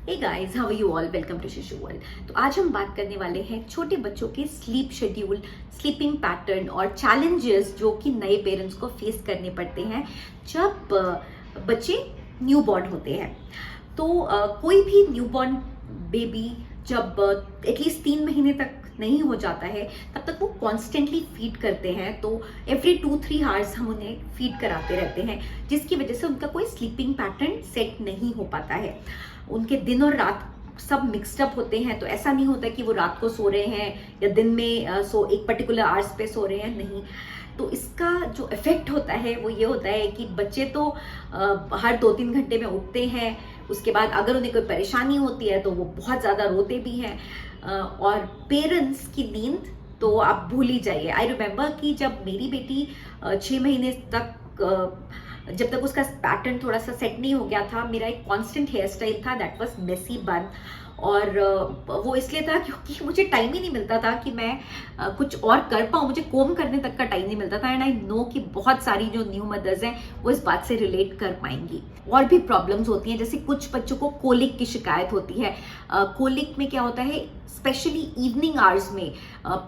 Hey guys, how are you all? Welcome to Shishu world. तो आज हम बात करने वाले हैं छोटे बच्चों के स्लीप शेड्यूल, स्लीपिंग पैटर्न और चैलेंजेस जो कि नए पेरेंट्स को फेस करने पड़ते हैं जब बच्चे न्यूबॉर्न होते हैं। तो कोई भी न्यूबॉर्न बेबी जब एटलीस्ट 3 महीने तक नहीं हो जाता है तब तक वो कॉन्स्टेंटली फीड करते हैं। तो एवरी 2-3 आवर्स हम उन्हें फीड कराते रहते हैं, जिसकी वजह से उनका कोई स्लीपिंग पैटर्न सेट नहीं हो पाता है। उनके दिन और रात सब मिक्सड अप होते हैं। तो ऐसा नहीं होता कि वो रात को सो रहे हैं या दिन में एक पर्टिकुलर आवर्स पे सो रहे हैं, नहीं। तो इसका जो इफेक्ट होता है वो ये होता है कि बच्चे तो हर 2-3 घंटे में उठते हैं। उसके बाद अगर उन्हें कोई परेशानी होती है तो वो बहुत ज़्यादा रोते भी हैं। और पेरेंट्स की नींद तो आप भूल ही जाइए। आई रिमेम्बर कि जब मेरी बेटी 6 महीने तक जब तक उसका पैटर्न थोड़ा सा सेट नहीं हो गया था, मेरा एक कांस्टेंट हेयर स्टाइल था, दैट वाज मेसी बन। और वो इसलिए था क्योंकि मुझे टाइम ही नहीं मिलता था कि मैं कुछ और कर पाऊँ। मुझे कोम करने तक का टाइम नहीं मिलता था। एंड आई नो कि बहुत सारी जो न्यू मदर्स हैं वो इस बात से रिलेट कर पाएंगी। और भी प्रॉब्लम्स होती हैं, जैसे कुछ बच्चों को कोलिक की शिकायत होती है। कोलिक में क्या होता है, स्पेशली इवनिंग आवर्स में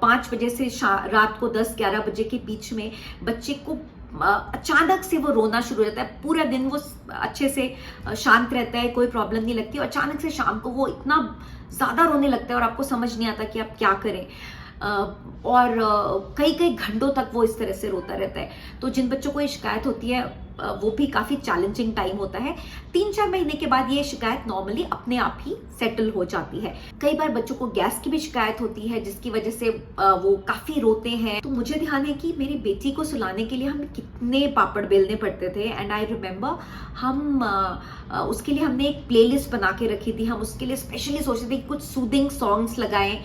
5 बजे से रात को 10-11 बजे के बीच में बच्चे को अचानक से वो रोना शुरू हो जाता है। पूरा दिन वो अच्छे से शांत रहता है, कोई प्रॉब्लम नहीं लगती, और अचानक से शाम को वो इतना ज़्यादा रोने लगता है और आपको समझ नहीं आता कि आप क्या करें। और कई कई घंटों तक वो इस तरह से रोता रहता है। तो जिन बच्चों को ये शिकायत होती है वो भी काफ़ी चैलेंजिंग टाइम होता है। 3-4 महीने के बाद ये शिकायत नॉर्मली अपने आप ही सेटल हो जाती है। कई बार बच्चों को गैस की भी शिकायत होती है, जिसकी वजह से वो काफ़ी रोते हैं। तो मुझे ध्यान है कि मेरी बेटी को सुलाने के लिए हमें कितने पापड़ बेलने पड़ते थे। एंड आई रिमेम्बर हम उसके लिए हमने एक प्लेलिस्ट बना के रखी थी। हम उसके लिए स्पेशली सोचते थे कि कुछ सूदिंग सॉन्ग्स लगाएं,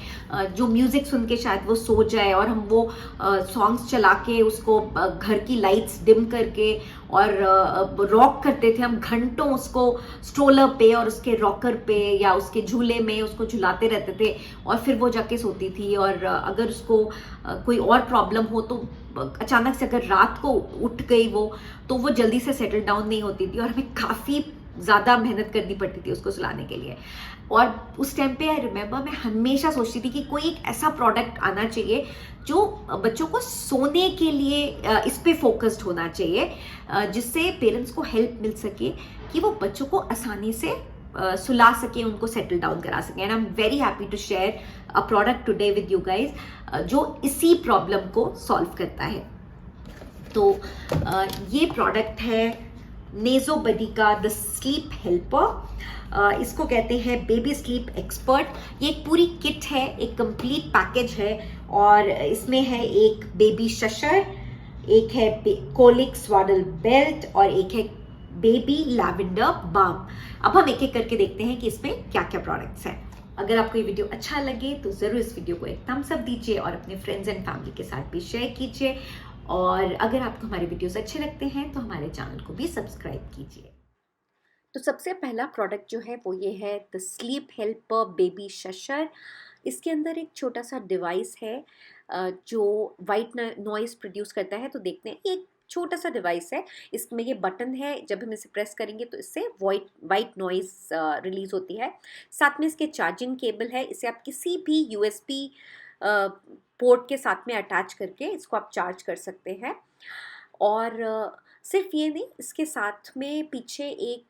जो म्यूजिक सुन के शायद वो सो जाए। और हम वो सॉन्ग्स चला के उसको घर की लाइट्स डिम करके और रॉक करते थे हम घंटों उसको स्ट्रोलर पे और उसके रॉकर पे या उसके झूले में उसको झुलाते रहते थे। और फिर वो जाके सोती थी। और अगर उसको कोई और प्रॉब्लम हो तो अचानक से अगर रात को उठ गई वो, तो वो जल्दी से सेटल डाउन नहीं होती थी और हमें काफ़ी ज़्यादा मेहनत करनी पड़ती थी उसको सुलाने के लिए। और उस टाइम पे आई रिमेम्बर मैं हमेशा सोचती थी कि कोई एक ऐसा प्रोडक्ट आना चाहिए जो बच्चों को सोने के लिए इस पे फोकस्ड होना चाहिए, जिससे पेरेंट्स को हेल्प मिल सके कि वो बच्चों को आसानी से सुला सके, उनको सेटल डाउन करा सके। And I am very happy to share a product today with you guys जो इसी प्रॉब्लम को सॉल्व करता है। तो ये प्रोडक्ट है नेजो बडी का द स्लीप हेल्पर। इसको कहते हैं बेबी स्लीप एक्सपर्ट। ये एक पूरी किट है, एक कंप्लीट पैकेज है। और इसमें है एक बेबी शशर, एक है कोलिक स्वाडल बेल्ट और एक है बेबी लैवेंडर बाम। अब हम एक एक करके देखते हैं कि इसमें क्या क्या प्रोडक्ट्स हैं। अगर आपको ये वीडियो अच्छा लगे तो ज़रूर इस वीडियो को एक थम्स अप दीजिए और अपने फ्रेंड्स एंड फैमिली के साथ भी शेयर कीजिए। और अगर आपको हमारे वीडियोस अच्छे लगते हैं तो हमारे चैनल को भी सब्सक्राइब कीजिए। तो सबसे पहला प्रोडक्ट जो है वो ये है द स्लीप हेल्पर बेबी शशर। इसके अंदर एक छोटा सा डिवाइस है जो वाइट नॉइज़ प्रोड्यूस करता है। तो देखते हैं, एक छोटा सा डिवाइस है, इसमें ये बटन है, जब हम इसे प्रेस करेंगे तो इससे वाइट नॉइज़ रिलीज होती है। साथ में इसके चार्जिंग केबल है, इसे आप किसी भी यूएसबी पोर्ट के साथ में अटैच करके इसको आप चार्ज कर सकते हैं। और सिर्फ ये नहीं, इसके साथ में पीछे एक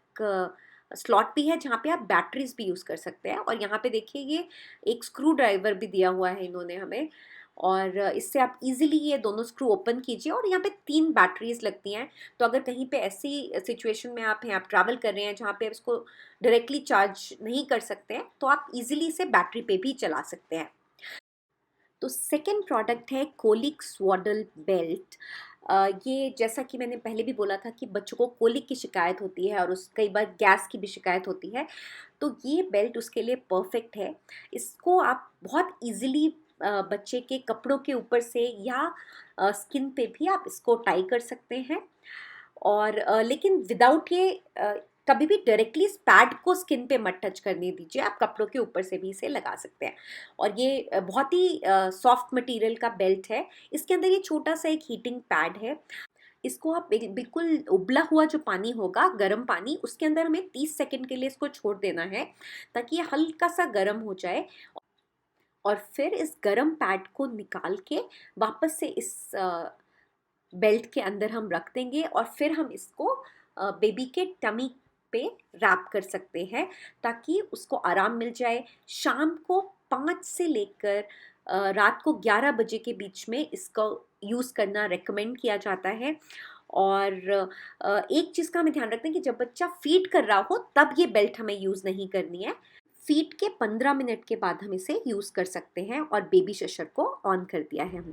स्लॉट भी है जहाँ पे आप बैटरीज भी यूज़ कर सकते हैं। और यहाँ पे देखिए ये एक स्क्रू ड्राइवर भी दिया हुआ है इन्होंने हमें। और इससे आप इजीली ये दोनों स्क्रू ओपन कीजिए। और यहाँ पे 3 बैटरीज लगती हैं। तो अगर कहीं पे ऐसी सिचुएशन में आप हैं, आप ट्रैवल कर रहे हैं जहाँ पे इसको डायरेक्टली चार्ज नहीं कर सकते हैं, तो आप इजीली इसे बैटरी पे भी चला सकते हैं। तो सेकेंड प्रोडक्ट है कोलिक स्वाडल बेल्ट। ये जैसा कि मैंने पहले भी बोला था कि बच्चों को कोलिक की शिकायत होती है और उस कई बार गैस की भी शिकायत होती है। तो ये बेल्ट उसके लिए परफेक्ट है। इसको आप बहुत इजीली बच्चे के कपड़ों के ऊपर से या स्किन पे भी आप इसको टाई कर सकते हैं। और लेकिन विदाउट ये कभी भी डायरेक्टली इस पैड को स्किन पे मत टच करने दीजिए, आप कपड़ों के ऊपर से भी इसे लगा सकते हैं। और ये बहुत ही सॉफ्ट मटेरियल का बेल्ट है। इसके अंदर ये छोटा सा एक हीटिंग पैड है। इसको आप बिल्कुल उबला हुआ जो पानी होगा, गर्म पानी, उसके अंदर हमें 30 सेकंड के लिए इसको छोड़ देना है ताकि ये हल्का सा गर्म हो जाए। और फिर इस गरम पैड को निकाल के वापस से इस बेल्ट के अंदर हम रख देंगे और फिर हम इसको बेबी के टमी पे रैप कर सकते हैं ताकि उसको आराम मिल जाए। शाम को 5 से लेकर रात को 11 बजे के बीच में इसका यूज़ करना रेकमेंड किया जाता है। और एक चीज़ का हमें ध्यान रखना है कि जब बच्चा फीड कर रहा हो तब ये बेल्ट हमें यूज़ नहीं करनी है। फीड के 15 मिनट के बाद हम इसे यूज़ कर सकते हैं। और बेबी शशर को ऑन कर दिया है हम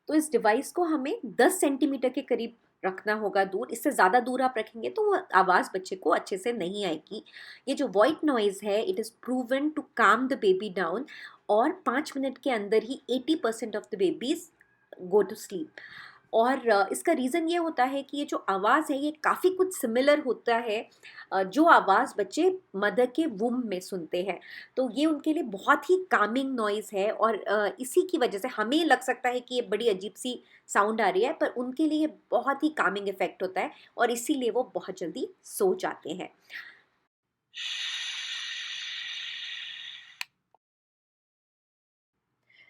तो इस डिवाइस को हमें 10 सेंटीमीटर के करीब रखना होगा दूर। इससे ज़्यादा दूर आप रखेंगे तो वो आवाज़ बच्चे को अच्छे से नहीं आएगी। ये जो व्हाइट नॉइज़ है, it is proven to calm the baby down और 5 मिनट के अंदर ही 80% of the babies go to sleep. और इसका रीज़न ये होता है कि ये जो आवाज़ है ये काफ़ी कुछ सिमिलर होता है जो आवाज़ बच्चे मदर के वूम में सुनते हैं। तो ये उनके लिए बहुत ही कामिंग नॉइज़ है और इसी की वजह से हमें लग सकता है कि ये बड़ी अजीब सी साउंड आ रही है, पर उनके लिए ये बहुत ही कामिंग इफ़ेक्ट होता है और इसीलिए वो बहुत जल्दी सो जाते हैं।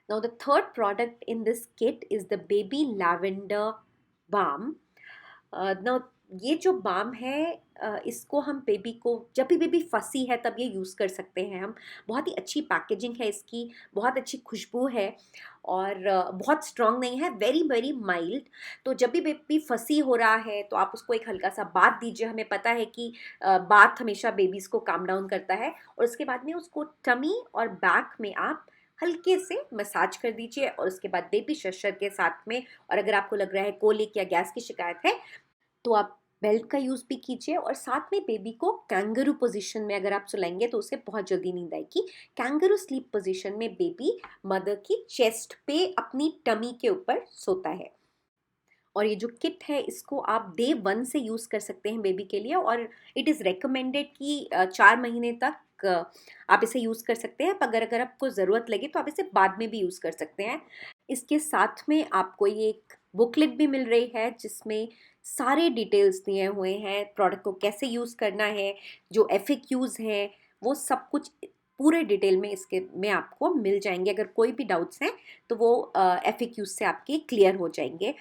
Now the third product in this kit is the baby lavender balm. Now ये जो बाम है इसको हम बेबी को जब भी बेबी फंसी है तब ये यूज़ कर सकते हैं हम। बहुत ही अच्छी पैकेजिंग है इसकी, बहुत अच्छी खुशबू है और बहुत स्ट्रॉन्ग नहीं है, वेरी वेरी माइल्ड। तो जब भी बेबी फंसी हो रहा है तो आप उसको एक हल्का सा बाथ दीजिए। हमें पता है कि बाथ हमेशा बेबीज़ को काम डाउन करता है। और उसके बाद में उसको टमी और बैक में आप हल्के से मसाज कर दीजिए और उसके बाद बेबी शशर के साथ में, और अगर आपको लग रहा है कोलिक या गैस की शिकायत है तो आप बेल्ट का यूज़ भी कीजिए। और साथ में बेबी को कैंगरू पोजीशन में अगर आप सुलाएंगे तो उसे बहुत जल्दी नींद आएगी। कैंगरू स्लीप पोजीशन में बेबी मदर की चेस्ट पे अपनी टमी के ऊपर सोता है। और ये जो किट है इसको आप डे 1 से यूज़ कर सकते हैं बेबी के लिए। और इट इज़ रिकमेंडेड कि 4 महीने तक आप इसे यूज़ कर सकते हैं। अगर आपको ज़रूरत लगे तो आप इसे बाद में भी यूज़ कर सकते हैं। इसके साथ में आपको ये एक बुकलेट भी मिल रही है जिसमें सारे डिटेल्स दिए हुए हैं, प्रोडक्ट को कैसे यूज़ करना है, जो FAQs हैं वो सब कुछ पूरे डिटेल में इसके में आपको मिल जाएंगे। अगर कोई भी डाउट्स हैं तो वो FAQs से आपके क्लियर हो जाएंगे।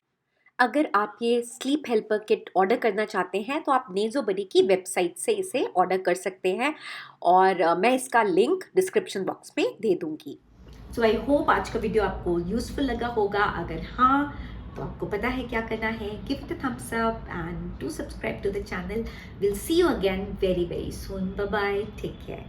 अगर आप ये स्लीप हेल्पर किट ऑर्डर करना चाहते हैं तो आप नेज़ोबडी की वेबसाइट से इसे ऑर्डर कर सकते हैं और मैं इसका लिंक डिस्क्रिप्शन बॉक्स में दे दूंगी। सो आई होप आज का वीडियो आपको यूजफुल लगा होगा। अगर हाँ तो आपको पता है क्या करना है, give the thumbs up and do subscribe to the channel. Will see you again very very soon. Bye bye, take care.